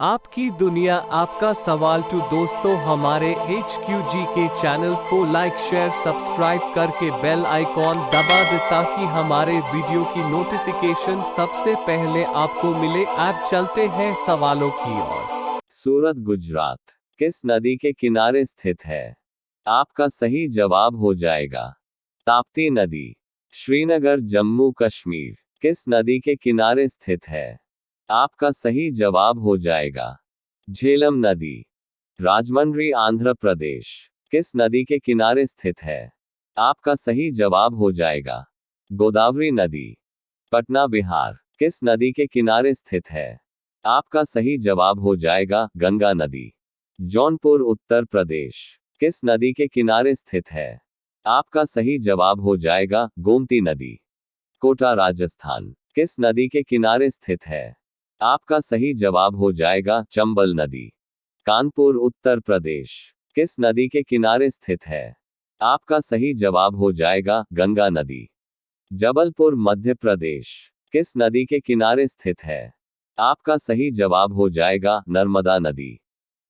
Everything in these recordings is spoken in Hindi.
आपकी दुनिया आपका सवाल टू दोस्तों हमारे HQG के चैनल को लाइक शेयर सब्सक्राइब करके बेल आइकॉन दबा दे ताकि हमारे वीडियो की नोटिफिकेशन सबसे पहले आपको मिले। आप चलते हैं सवालों की ओर। सूरत गुजरात किस नदी के किनारे स्थित है? आपका सही जवाब हो जाएगा ताप्ती नदी। श्रीनगर जम्मू कश्मीर किस नदी के किनारे स्थित है? आपका सही जवाब हो जाएगा झेलम नदी। राजमंड्री आंध्र प्रदेश किस नदी के किनारे स्थित है? आपका सही जवाब हो जाएगा गोदावरी नदी। पटना बिहार किस नदी के किनारे स्थित है? आपका सही जवाब हो जाएगा गंगा नदी। जौनपुर उत्तर प्रदेश किस नदी के किनारे स्थित है? आपका सही जवाब हो जाएगा गोमती नदी। कोटा राजस्थान किस नदी के किनारे स्थित है? आपका सही जवाब हो जाएगा चंबल नदी। कानपुर उत्तर प्रदेश किस नदी के किनारे स्थित है? आपका सही जवाब हो जाएगा गंगा नदी। जबलपुर मध्य प्रदेश किस नदी के किनारे स्थित है? आपका सही जवाब हो जाएगा नर्मदा नदी।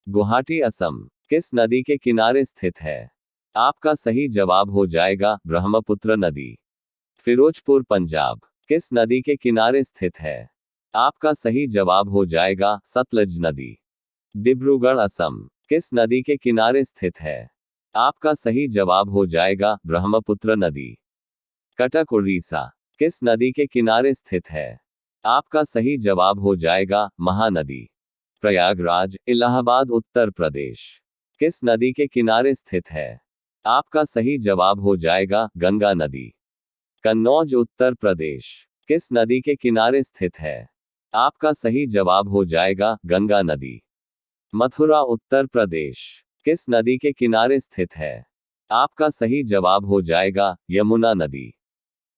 गुवाहाटी असम किस नदी के किनारे स्थित है? आपका सही जवाब हो जाएगा ब्रह्मपुत्र नदी। फिरोजपुर पंजाब किस नदी के किनारे स्थित है? आपका सही जवाब हो जाएगा सतलज नदी। डिब्रूगढ़ असम किस नदी के किनारे स्थित है? आपका सही जवाब हो जाएगा ब्रह्मपुत्र नदी। कटक उड़ीसा किस नदी के किनारे स्थित है? आपका सही जवाब हो जाएगा महानदी। प्रयागराज इलाहाबाद उत्तर प्रदेश किस नदी के किनारे स्थित है? आपका सही जवाब हो जाएगा गंगा नदी। कन्नौज उत्तर प्रदेश किस नदी के किनारे स्थित है? आपका सही जवाब हो जाएगा गंगा नदी। मथुरा उत्तर प्रदेश किस नदी के किनारे स्थित है? आपका सही जवाब हो जाएगा यमुना नदी।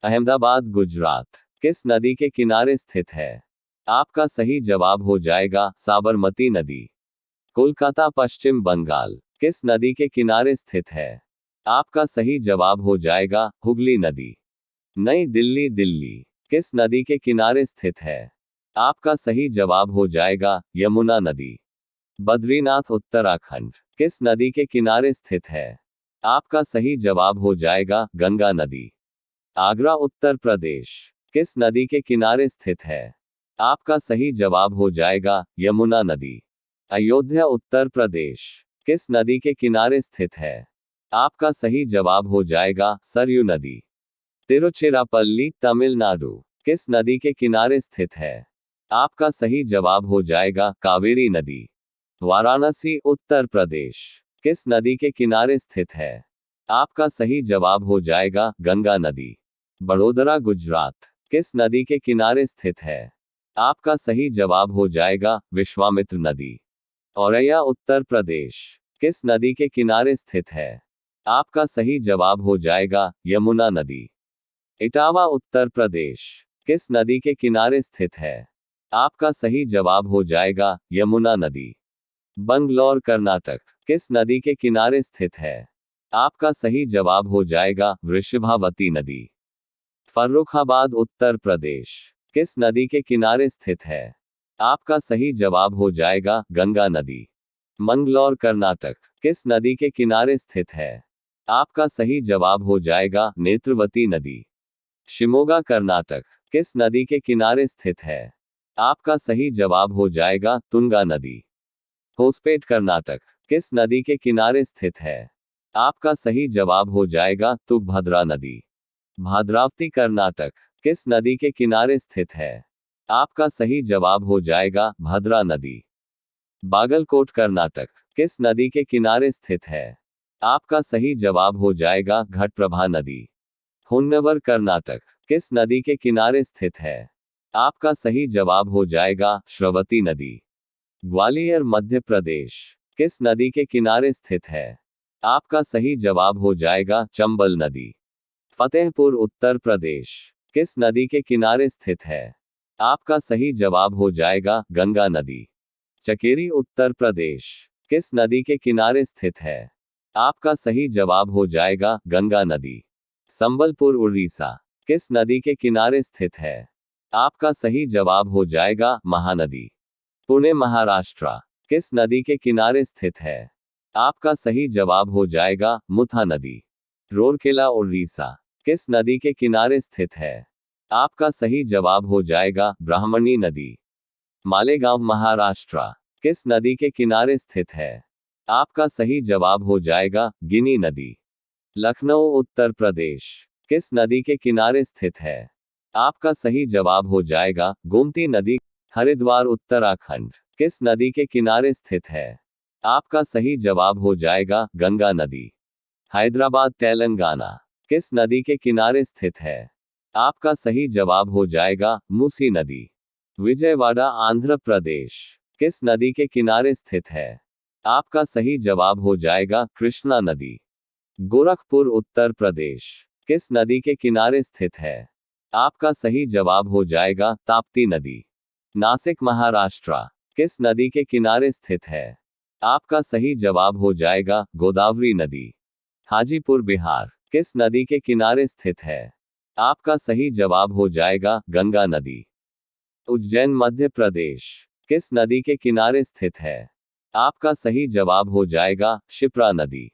अहमदाबाद गुजरात किस नदी के किनारे स्थित है? आपका सही जवाब हो जाएगा साबरमती नदी। कोलकाता पश्चिम बंगाल किस नदी के किनारे स्थित है? आपका सही जवाब हो जाएगा हुगली नदी। नई दिल्ली दिल्ली किस नदी के किनारे स्थित है? आपका सही जवाब हो जाएगा यमुना नदी। बद्रीनाथ उत्तराखंड किस नदी के किनारे स्थित है? आपका सही जवाब हो जाएगा गंगा नदी। आगरा उत्तर प्रदेश किस नदी के किनारे स्थित है? आपका सही जवाब हो जाएगा यमुना नदी। अयोध्या उत्तर प्रदेश किस नदी के किनारे स्थित है? आपका सही जवाब हो जाएगा सरयू नदी। तिरुचिरापल्ली तमिलनाडु किस नदी के किनारे स्थित है? आपका सही जवाब हो जाएगा कावेरी नदी। वाराणसी उत्तर प्रदेश किस नदी के किनारे स्थित है? आपका सही जवाब हो जाएगा गंगा नदी। बड़ोदरा गुजरात किस नदी के किनारे स्थित है? आपका सही जवाब हो जाएगा विश्वामित्र नदी। औरैया उत्तर प्रदेश किस नदी के किनारे स्थित है? आपका सही जवाब हो जाएगा यमुना नदी। इटावा उत्तर प्रदेश किस नदी के किनारे स्थित है? आपका सही जवाब हो जाएगा यमुना नदी। बंगलौर कर्नाटक किस नदी के किनारे स्थित है? आपका सही जवाब हो जाएगा वृषभावती नदी। फर्रुखाबाद उत्तर प्रदेश किस नदी के किनारे स्थित है? आपका सही जवाब हो जाएगा गंगा नदी। मंगलौर कर्नाटक किस नदी के किनारे स्थित है? आपका सही जवाब हो जाएगा नेत्रवती नदी। शिमोगा कर्नाटक किस नदी के किनारे स्थित है? आपका सही जवाब हो जाएगा तुंगा नदी। होसपेट कर्नाटक किस नदी के किनारे स्थित है? आपका सही जवाब हो जाएगा तुंगभद्रा नदी। भद्रावती कर्नाटक किस नदी के किनारे स्थित है? आपका सही जवाब हो जाएगा भद्रा नदी। बागलकोट कर्नाटक किस नदी के किनारे स्थित है? आपका सही जवाब हो जाएगा घटप्रभा नदी। होन्नवर कर्नाटक किस नदी के किनारे स्थित है? आपका सही जवाब हो जाएगा श्रवती नदी। ग्वालियर मध्य प्रदेश किस नदी के किनारे स्थित है? आपका सही जवाब हो जाएगा चंबल नदी। फतेहपुर उत्तर प्रदेश किस नदी के किनारे स्थित है? आपका सही जवाब हो जाएगा गंगा नदी। चकेरी उत्तर प्रदेश किस नदी के किनारे स्थित है? आपका सही जवाब हो जाएगा गंगा नदी। संबलपुर उड़ीसा किस नदी के किनारे स्थित है? आपका सही जवाब हो जाएगा महानदी। पुणे महाराष्ट्र किस नदी के किनारे स्थित है? आपका सही जवाब हो जाएगा मुथा नदी। रूरकेला उड़ीसा किस नदी के किनारे स्थित है? आपका सही जवाब हो जाएगा ब्राह्मणी नदी। मालेगांव महाराष्ट्र किस नदी के किनारे स्थित है? आपका सही जवाब हो जाएगा गिनी नदी। लखनऊ उत्तर प्रदेश किस नदी के किनारे स्थित है? आपका सही जवाब हो जाएगा गोमती नदी। हरिद्वार उत्तराखंड किस नदी के किनारे स्थित है? आपका सही जवाब हो जाएगा गंगा नदी। हैदराबाद तेलंगाना किस नदी के किनारे स्थित है? आपका सही जवाब हो जाएगा मूसी नदी। विजयवाड़ा आंध्र प्रदेश किस नदी के किनारे स्थित है? आपका सही जवाब हो जाएगा कृष्णा नदी। गोरखपुर उत्तर प्रदेश किस नदी के किनारे स्थित है? आपका सही जवाब हो जाएगा ताप्ती नदी। नासिक महाराष्ट्र किस नदी के किनारे स्थित है? आपका सही जवाब हो जाएगा गोदावरी नदी। हाजीपुर बिहार किस नदी के किनारे स्थित है? आपका सही जवाब हो जाएगा गंगा नदी। उज्जैन मध्य प्रदेश किस नदी के किनारे स्थित है? आपका सही जवाब हो जाएगा शिप्रा नदी।